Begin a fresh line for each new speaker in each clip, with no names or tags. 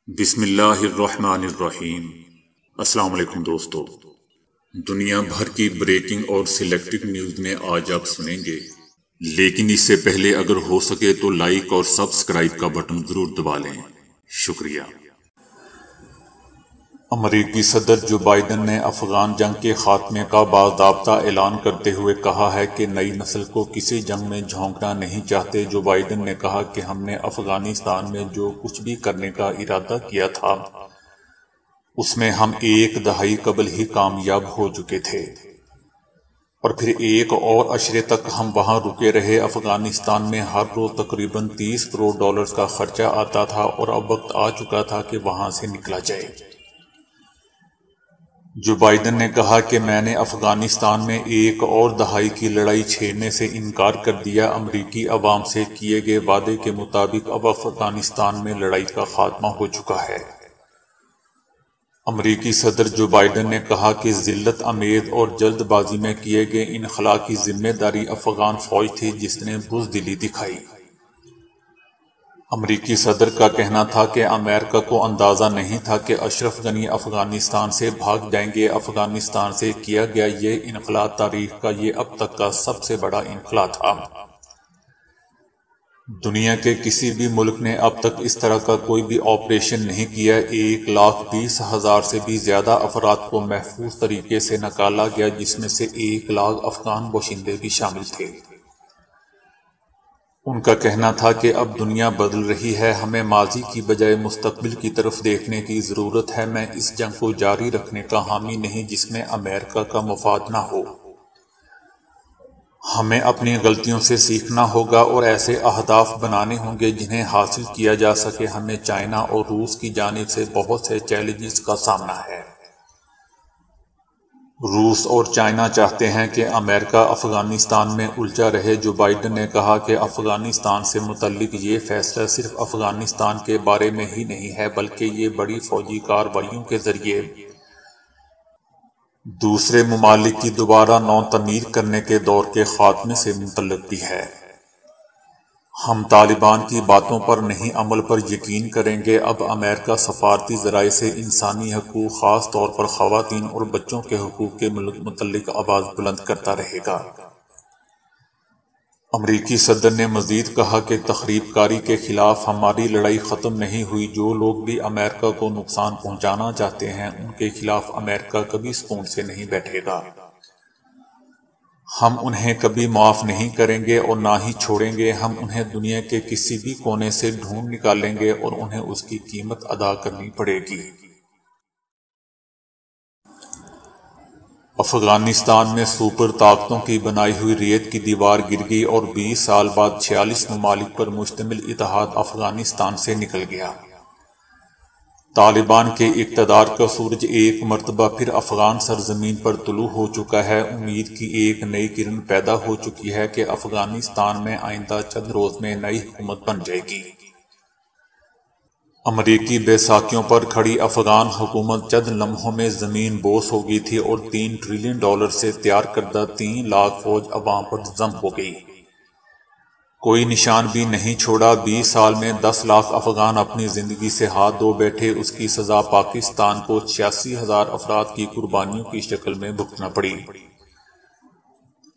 بسم اللہ الرحمن الرحیم۔ السلام علیکم دوستو، دنیا بھر کی بریکنگ اور سلیکٹڈ نیوز میں آج آپ سنیں گے، لیکن اس سے پہلے اگر ہو سکے تو لائک اور سبسکرائب کا بٹن ضرور دبا لیں۔ شکریہ۔ امریکی صدر جو بائیڈن نے افغان جنگ کے خاتمے کا باضابطہ اعلان کرتے ہوئے کہا ہے کہ نئی نسل کو کسی جنگ میں جھونکنا نہیں چاہتے۔ جو بائیڈن نے کہا کہ ہم نے افغانستان میں جو کچھ بھی کرنے کا ارادہ کیا تھا اس میں ہم ایک دہائی قبل ہی کامیاب ہو چکے تھے، اور پھر ایک اور عشرے تک ہم وہاں رکے رہے۔ افغانستان میں ہر روز تقریباً $30 کروڑ کا خرچہ آتا تھا، اور اب وقت آ چکا تھا کہ وہاں سے نکلا جائے۔ جو بائیڈن نے کہا کہ میں نے افغانستان میں ایک اور دہائی کی لڑائی چھیڑنے سے انکار کر دیا۔ امریکی عوام سے کیے گئے وعدے کے مطابق اب افغانستان میں لڑائی کا خاتمہ ہو چکا ہے۔ امریکی صدر جو بائیڈن نے کہا کہ ذلت آمیز اور جلد بازی میں کیے گئے انخلا کی ذمہ داری افغان فوج تھی جس نے بزدلی دکھائی۔ امریکی صدر کا کہنا تھا کہ امریکہ کو اندازہ نہیں تھا کہ اشرف غنی افغانستان سے بھاگ جائیں گے۔ افغانستان سے کیا گیا یہ انخلا تاریخ کا یہ اب تک کا سب سے بڑا انخلا تھا۔ دنیا کے کسی بھی ملک نے اب تک اس طرح کا کوئی بھی آپریشن نہیں کیا۔ 1,20,000 سے بھی زیادہ افراد کو محفوظ طریقے سے نکالا گیا، جس میں سے 1 لاکھ افغان باشندے بھی شامل تھے۔ ان کا کہنا تھا کہ اب دنیا بدل رہی ہے، ہمیں ماضی کی بجائے مستقبل کی طرف دیکھنے کی ضرورت ہے۔ میں اس جنگ کو جاری رکھنے کا حامی نہیں جس میں امریکہ کا مفاد نہ ہو۔ ہمیں اپنی غلطیوں سے سیکھنا ہوگا اور ایسے اہداف بنانے ہوں گے جنہیں حاصل کیا جا سکے۔ ہمیں چائنا اور روس کی جانب سے بہت سے چیلنجز کا سامنا ہے۔ روس اور چائنا چاہتے ہیں کہ امریکہ افغانستان میں الجھا رہے۔ جو بائیڈن نے کہا کہ افغانستان سے متعلق یہ فیصلہ صرف افغانستان کے بارے میں ہی نہیں ہے، بلکہ یہ بڑی فوجی کارروائیوں کے ذریعے دوسرے ممالک کی دوبارہ نو تعمیر کرنے کے دور کے خاتمے سے متعلق بھی ہے۔ ہم طالبان کی باتوں پر نہیں، عمل پر یقین کریں گے۔ اب امریکہ سفارتی ذرائع سے انسانی حقوق، خاص طور پر خواتین اور بچوں کے حقوق کے متعلق آواز بلند کرتا رہے گا۔ امریکی صدر نے مزید کہا کہ تخریب کاری کے خلاف ہماری لڑائی ختم نہیں ہوئی۔ جو لوگ بھی امریکہ کو نقصان پہنچانا چاہتے ہیں ان کے خلاف امریکہ کبھی سکون سے نہیں بیٹھے گا۔ ہم انہیں کبھی معاف نہیں کریں گے اور نہ ہی چھوڑیں گے۔ ہم انہیں دنیا کے کسی بھی کونے سے ڈھونڈ نکالیں گے اور انہیں اس کی قیمت ادا کرنی پڑے گی۔ افغانستان میں سپر طاقتوں کی بنائی ہوئی ریت کی دیوار گر گئی اور 20 سال بعد 46 ممالک پر مشتمل اتحاد افغانستان سے نکل گیا۔ طالبان کے اقتدار کا سورج ایک مرتبہ پھر افغان سرزمین پر طلوع ہو چکا ہے۔ امید کی ایک نئی کرن پیدا ہو چکی ہے کہ افغانستان میں آئندہ چند روز میں نئی حکومت بن جائے گی۔ امریکی بیساکھیوں پر کھڑی افغان حکومت چند لمحوں میں زمین بوس ہو گئی تھی اور $3 ٹریلین سے تیار کردہ 3 لاکھ فوج عوام پر ضم ہو گئی۔ کوئی نشان بھی نہیں چھوڑا۔ 20 سال میں 10 لاکھ افغان اپنی زندگی سے ہاتھ دھو بیٹھے۔ اس کی سزا پاکستان کو 86,000 افراد کی قربانیوں کی شکل میں بھگتنا پڑی۔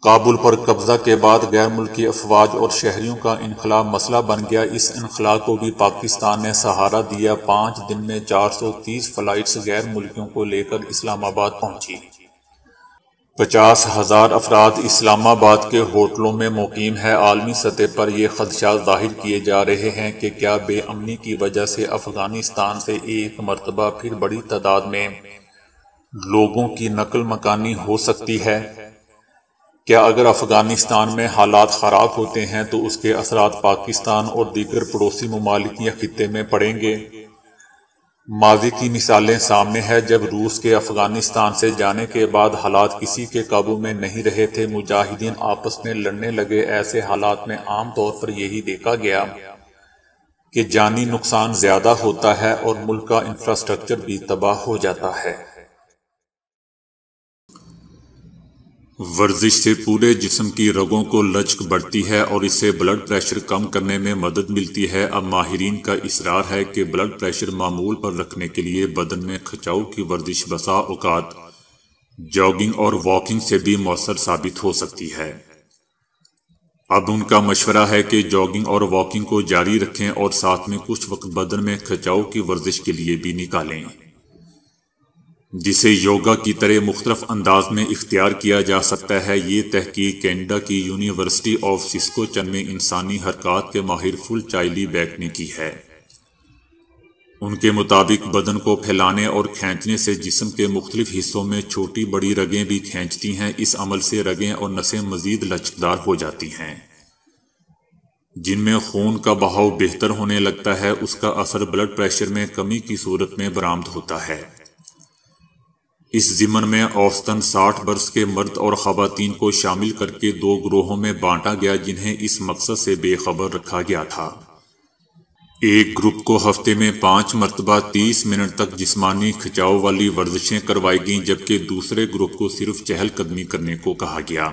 کابل پر قبضہ کے بعد غیر ملکی افواج اور شہریوں کا انخلا مسئلہ بن گیا۔ اس انخلا کو بھی پاکستان نے سہارا دیا۔ 5 دن میں 430 فلائٹس غیر ملکیوں کو لے کر اسلام آباد پہنچی۔ 50,000 افراد اسلام آباد کے ہوٹلوں میں مقیم ہیں۔ عالمی سطح پر یہ خدشات ظاہر کیے جا رہے ہیں کہ کیا بے امنی کی وجہ سے افغانستان سے ایک مرتبہ پھر بڑی تعداد میں لوگوں کی نقل مکانی ہو سکتی ہے۔ کیا اگر افغانستان میں حالات خراب ہوتے ہیں تو اس کے اثرات پاکستان اور دیگر پڑوسی ممالک یا خطے میں پڑیں گے؟ ماضی کی مثالیں سامنے ہیں۔ جب روس کے افغانستان سے جانے کے بعد حالات کسی کے قابو میں نہیں رہے تھے، مجاہدین آپس میں لڑنے لگے۔ ایسے حالات میں عام طور پر یہی دیکھا گیا کہ جانی نقصان زیادہ ہوتا ہے اور ملک کا انفراسٹرکچر بھی تباہ ہو جاتا ہے۔ ورزش سے پورے جسم کی رگوں کو لچک بڑھتی ہے اور اس سے بلڈ پریشر کم کرنے میں مدد ملتی ہے۔ اب ماہرین کا اصرار ہے کہ بلڈ پریشر معمول پر رکھنے کے لیے بدن میں کھچاؤ کی ورزش بسا اوقات جاگنگ اور واکنگ سے بھی مؤثر ثابت ہو سکتی ہے۔ اب ان کا مشورہ ہے کہ جاگنگ اور واکنگ کو جاری رکھیں اور ساتھ میں کچھ وقت بدن میں کھچاؤ کی ورزش کے لیے بھی نکالیں، جسے یوگا کی طرح مختلف انداز میں اختیار کیا جا سکتا ہے۔ یہ تحقیق کینیڈا کی یونیورسٹی آف سسکوچن میں انسانی حرکات کے ماہر فل چائلی بیک نے کی ہے۔ ان کے مطابق بدن کو پھیلانے اور کھینچنے سے جسم کے مختلف حصوں میں چھوٹی بڑی رگیں بھی کھینچتی ہیں۔ اس عمل سے رگیں اور نسیں مزید لچکدار ہو جاتی ہیں، جن میں خون کا بہاؤ بہتر ہونے لگتا ہے۔ اس کا اثر بلڈ پریشر میں کمی کی صورت میں برآمد ہوتا ہے۔ اس ضمن میں اوسطاً 60 برس کے مرد اور خواتین کو شامل کر کے 2 گروہوں میں بانٹا گیا، جنہیں اس مقصد سے بے خبر رکھا گیا تھا۔ ایک گروپ کو ہفتے میں 5 مرتبہ 30 منٹ تک جسمانی کھچاؤ والی ورزشیں کروائی گئیں، جبکہ دوسرے گروپ کو صرف چہل قدمی کرنے کو کہا گیا۔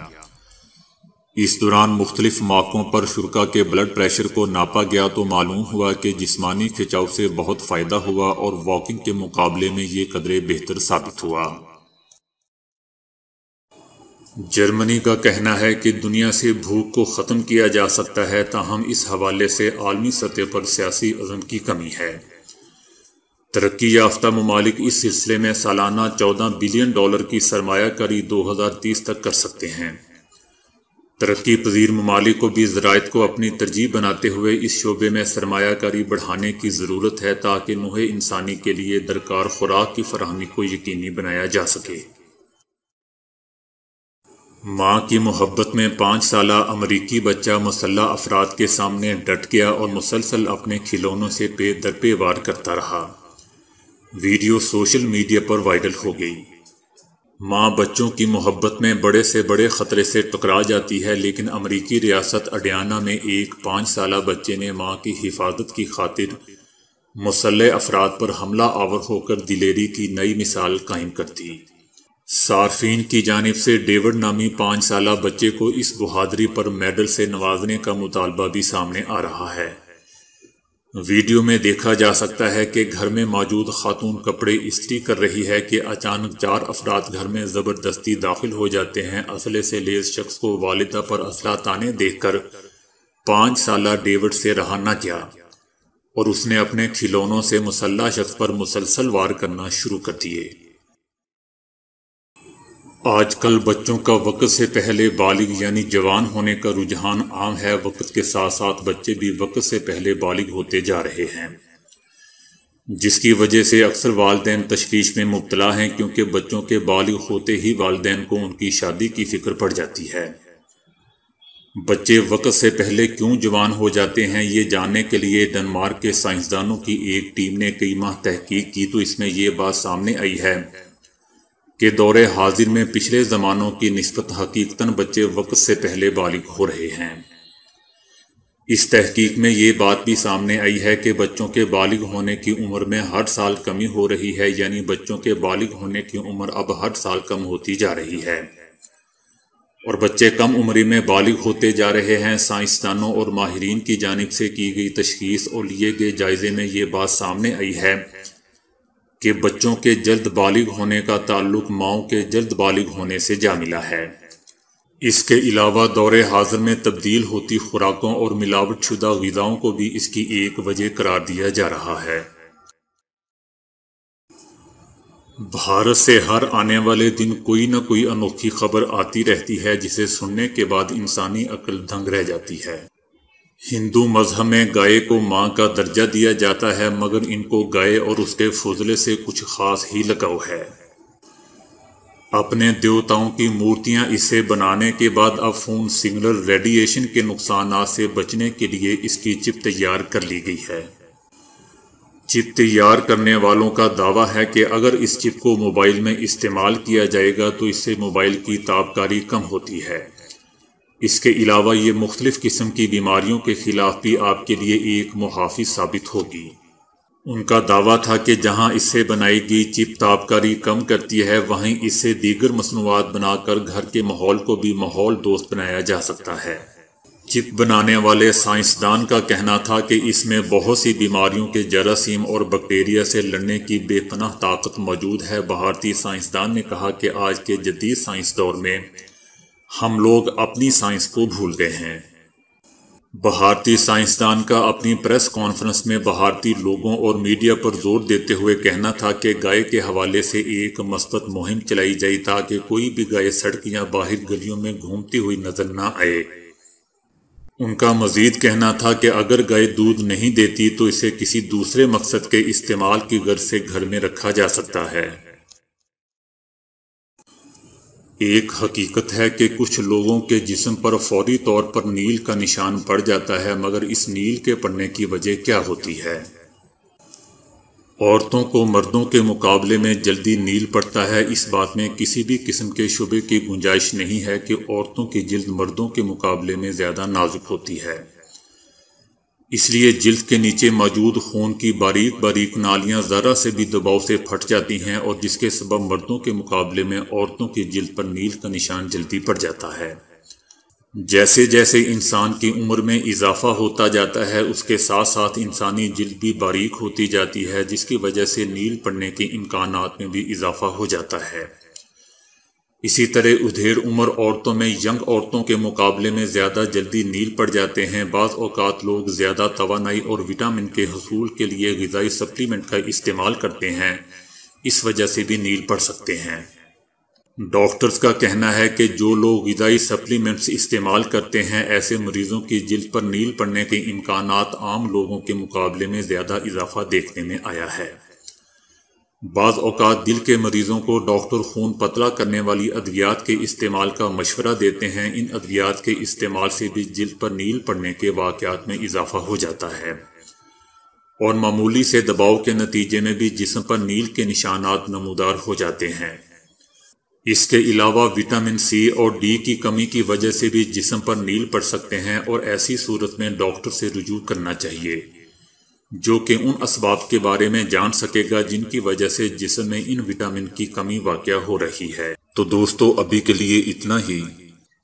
اس دوران مختلف موقعوں پر شرکاء کے بلڈ پریشر کو ناپا گیا تو معلوم ہوا کہ جسمانی کھچاؤ سے بہت فائدہ ہوا اور واکنگ کے مقابلے میں یہ قدرے بہتر ثابت ہوا۔ جرمنی کا کہنا ہے کہ دنیا سے بھوک کو ختم کیا جا سکتا ہے، تاہم اس حوالے سے عالمی سطح پر سیاسی عزم کی کمی ہے۔ ترقی یافتہ ممالک اس سلسلے میں سالانہ $14 بلین کی سرمایہ کاری 2030 تک کر سکتے ہیں۔ ترقی پذیر ممالک کو بھی زراعت کو اپنی ترجیح بناتے ہوئے اس شعبے میں سرمایہ کاری بڑھانے کی ضرورت ہے، تاکہ نوع انسانی کے لیے درکار خوراک کی فراہمی کو یقینی بنایا جا سکے۔ ماں کی محبت میں 5 سالہ امریکی بچہ مسلح افراد کے سامنے ڈٹ گیا اور مسلسل اپنے کھلونوں سے پے در پے وار کرتا رہا۔ ویڈیو سوشل میڈیا پر وائرل ہو گئی۔ ماں بچوں کی محبت میں بڑے سے بڑے خطرے سے ٹکرا جاتی ہے، لیکن امریکی ریاست اڈیانہ میں ایک 5 سالہ بچے نے ماں کی حفاظت کی خاطر مسلح افراد پر حملہ آور ہو کر دلیری کی نئی مثال قائم کر دی۔ صارفین کی جانب سے ڈیوڈ نامی 5 سالہ بچے کو اس بہادری پر میڈل سے نوازنے کا مطالبہ بھی سامنے آ رہا ہے۔ ویڈیو میں دیکھا جا سکتا ہے کہ گھر میں موجود خاتون کپڑے استری کر رہی ہے کہ اچانک 4 افراد گھر میں زبردستی داخل ہو جاتے ہیں۔ اسلحے سے لیس شخص کو والدہ پر اسلحہ تانے دیکھ کر 5 سالہ ڈیوڈ سے رہا نہ کیا اور اس نے اپنے کھلونوں سے مسلح شخص پر مسلسل وار کرنا شروع کر دیے۔ آج کل بچوں کا وقت سے پہلے بالغ یعنی جوان ہونے کا رجحان عام ہے۔ وقت کے ساتھ ساتھ بچے بھی وقت سے پہلے بالغ ہوتے جا رہے ہیں، جس کی وجہ سے اکثر والدین تشویش میں مبتلا ہیں، کیونکہ بچوں کے بالغ ہوتے ہی والدین کو ان کی شادی کی فکر پڑ جاتی ہے۔ بچے وقت سے پہلے کیوں جوان ہو جاتے ہیں، یہ جاننے کے لیے ڈنمارک کے سائنسدانوں کی ایک ٹیم نے کئی ماہ تحقیق کی تو اس میں یہ بات سامنے آئی ہے کہ دور حاضر میں پچھلے زمانوں کی نسبت حقیقتاً بچے وقت سے پہلے بالغ ہو رہے ہیں۔ اس تحقیق میں یہ بات بھی سامنے آئی ہے کہ بچوں کے بالغ ہونے کی عمر میں ہر سال کمی ہو رہی ہے، یعنی بچوں کے بالغ ہونے کی عمر اب ہر سال کم ہوتی جا رہی ہے اور بچے کم عمری میں بالغ ہوتے جا رہے ہیں۔ سائنسدانوں اور ماہرین کی جانب سے کی گئی تشخیص اور لیے گئے جائزے میں یہ بات سامنے آئی ہے کہ بچوں کے جلد بالغ ہونے کا تعلق ماؤں کے جلد بالغ ہونے سے جا ملا ہے۔ اس کے علاوہ دور حاضر میں تبدیل ہوتی خوراکوں اور ملاوٹ شدہ غذاؤں کو بھی اس کی ایک وجہ قرار دیا جا رہا ہے۔ بھارت سے ہر آنے والے دن کوئی نہ کوئی انوکھی خبر آتی رہتی ہے، جسے سننے کے بعد انسانی عقل دنگ رہ جاتی ہے۔ ہندو مذہب میں گائے کو ماں کا درجہ دیا جاتا ہے، مگر ان کو گائے اور اس کے فضلے سے کچھ خاص ہی لگاؤ ہے۔ اپنے دیوتاؤں کی مورتیاں اسے بنانے کے بعد اب فون سگنل ریڈیشن کے نقصانات سے بچنے کے لیے اس کی چپ تیار کر لی گئی ہے۔ چپ تیار کرنے والوں کا دعویٰ ہے کہ اگر اس چپ کو موبائل میں استعمال کیا جائے گا تو اس سے موبائل کی تابکاری کم ہوتی ہے۔ اس کے علاوہ یہ مختلف قسم کی بیماریوں کے خلاف بھی آپ کے لیے ایک محافظ ثابت ہوگی۔ ان کا دعویٰ تھا کہ جہاں اس سے بنائی گئی چپ تابکاری کم کرتی ہے، وہیں اس سے دیگر مصنوعات بنا کر گھر کے ماحول کو بھی ماحول دوست بنایا جا سکتا ہے۔ چپ بنانے والے سائنسدان کا کہنا تھا کہ اس میں بہت سی بیماریوں کے جراثیم اور بیکٹیریا سے لڑنے کی بے پناہ طاقت موجود ہے۔ بھارتی سائنسدان نے کہا کہ آج کے جدید سائنس دور میں ہم لوگ اپنی سائنس کو بھول گئے ہیں۔ بھارتی سائنسدان کا اپنی پریس کانفرنس میں بھارتی لوگوں اور میڈیا پر زور دیتے ہوئے کہنا تھا کہ گائے کے حوالے سے ایک مثبت مہم چلائی جائے تاکہ کوئی بھی گائے سڑک یا باہر گلیوں میں گھومتی ہوئی نظر نہ آئے۔ ان کا مزید کہنا تھا کہ اگر گائے دودھ نہیں دیتی تو اسے کسی دوسرے مقصد کے استعمال کی غرض سے گھر میں رکھا جا سکتا ہے۔ ایک حقیقت ہے کہ کچھ لوگوں کے جسم پر فوری طور پر نیل کا نشان پڑ جاتا ہے، مگر اس نیل کے پڑنے کی وجہ کیا ہوتی ہے؟ عورتوں کو مردوں کے مقابلے میں جلدی نیل پڑتا ہے۔ اس بات میں کسی بھی قسم کے شبے کی گنجائش نہیں ہے کہ عورتوں کی جلد مردوں کے مقابلے میں زیادہ نازک ہوتی ہے۔ اس لیے جلد کے نیچے موجود خون کی باریک باریک نالیاں ذرا سے بھی دباؤ سے پھٹ جاتی ہیں، اور جس کے سبب مردوں کے مقابلے میں عورتوں کی جلد پر نیل کا نشان جلدی پڑ جاتا ہے۔ جیسے جیسے انسان کی عمر میں اضافہ ہوتا جاتا ہے، اس کے ساتھ ساتھ انسانی جلد بھی باریک ہوتی جاتی ہے، جس کی وجہ سے نیل پڑنے کے امکانات میں بھی اضافہ ہو جاتا ہے۔ اسی طرح ادھیڑ عمر عورتوں میں ینگ عورتوں کے مقابلے میں زیادہ جلدی نیل پڑ جاتے ہیں۔ بعض اوقات لوگ زیادہ توانائی اور وٹامن کے حصول کے لیے غذائی سپلیمنٹ کا استعمال کرتے ہیں، اس وجہ سے بھی نیل پڑ سکتے ہیں۔ ڈاکٹرز کا کہنا ہے کہ جو لوگ غذائی سپلیمنٹس استعمال کرتے ہیں، ایسے مریضوں کی جلد پر نیل پڑنے کے امکانات عام لوگوں کے مقابلے میں زیادہ اضافہ دیکھنے میں آیا ہے۔ بعض اوقات دل کے مریضوں کو ڈاکٹر خون پتلا کرنے والی ادویات کے استعمال کا مشورہ دیتے ہیں۔ ان ادویات کے استعمال سے بھی جلد پر نیل پڑنے کے واقعات میں اضافہ ہو جاتا ہے، اور معمولی سے دباؤ کے نتیجے میں بھی جسم پر نیل کے نشانات نمودار ہو جاتے ہیں۔ اس کے علاوہ وٹامن سی اور ڈی کی کمی کی وجہ سے بھی جسم پر نیل پڑ سکتے ہیں، اور ایسی صورت میں ڈاکٹر سے رجوع کرنا چاہیے، جو کہ ان اسباب کے بارے میں جان سکے گا جن کی وجہ سے جسم میں ان وٹامن کی کمی واقع ہو رہی ہے۔ تو دوستو، ابھی کے لیے اتنا ہی۔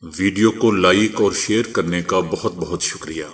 ویڈیو کو لائک اور شیئر کرنے کا بہت بہت شکریہ۔